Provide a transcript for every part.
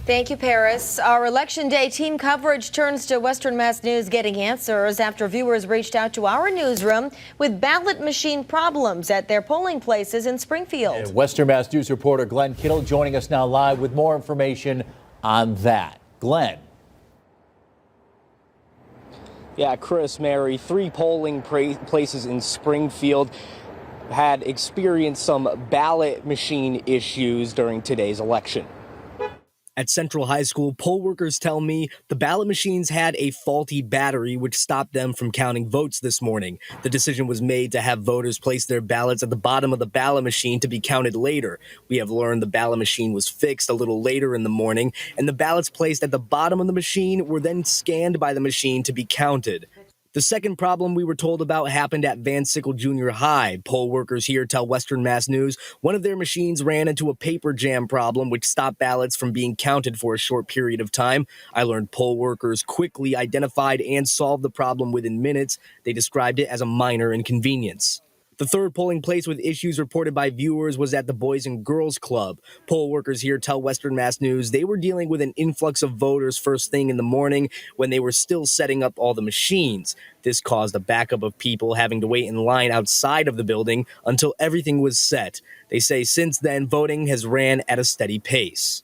Thank you, Paris. Our Election Day team coverage turns to Western Mass News getting answers after viewers reached out to our newsroom with ballot machine problems at their polling places in Springfield. And Western Mass News reporter Glenn Kittle joining us now live with more information on that. Glenn. Yeah, Chris, Mary, 3 polling places in Springfield had experienced some ballot machine issues during today's election. At Central High School, poll workers tell me the ballot machines had a faulty battery which stopped them from counting votes this morning. The decision was made to have voters place their ballots at the bottom of the ballot machine to be counted later. We have learned the ballot machine was fixed a little later in the morning, and the ballots placed at the bottom of the machine were then scanned by the machine to be counted. The second problem we were told about happened at Van Sickle Junior High. Poll workers here tell Western Mass News one of their machines ran into a paper jam problem which stopped ballots from being counted for a short period of time. I learned poll workers quickly identified and solved the problem within minutes. They described it as a minor inconvenience. The third polling place with issues reported by viewers was at the Boys and Girls Club. Poll workers here tell Western Mass News they were dealing with an influx of voters first thing in the morning when they were still setting up all the machines. This caused a backup of people having to wait in line outside of the building until everything was set. They say since then, voting has ran at a steady pace.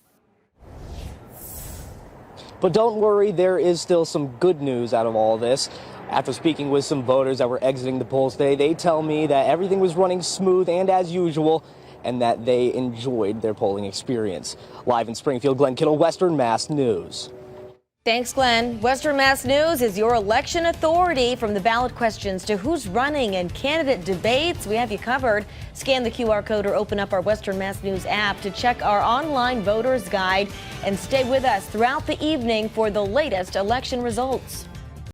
But don't worry, there is still some good news out of all this. After speaking with some voters that were exiting the polls today, they tell me that everything was running smooth and as usual, and that they enjoyed their polling experience. Live in Springfield, Glenn Kittle, Western Mass News. Thanks, Glenn. Western Mass News is your election authority. From the ballot questions to who's running and candidate debates, we have you covered. Scan the QR code or open up our Western Mass News app to check our online voters guide and stay with us throughout the evening for the latest election results.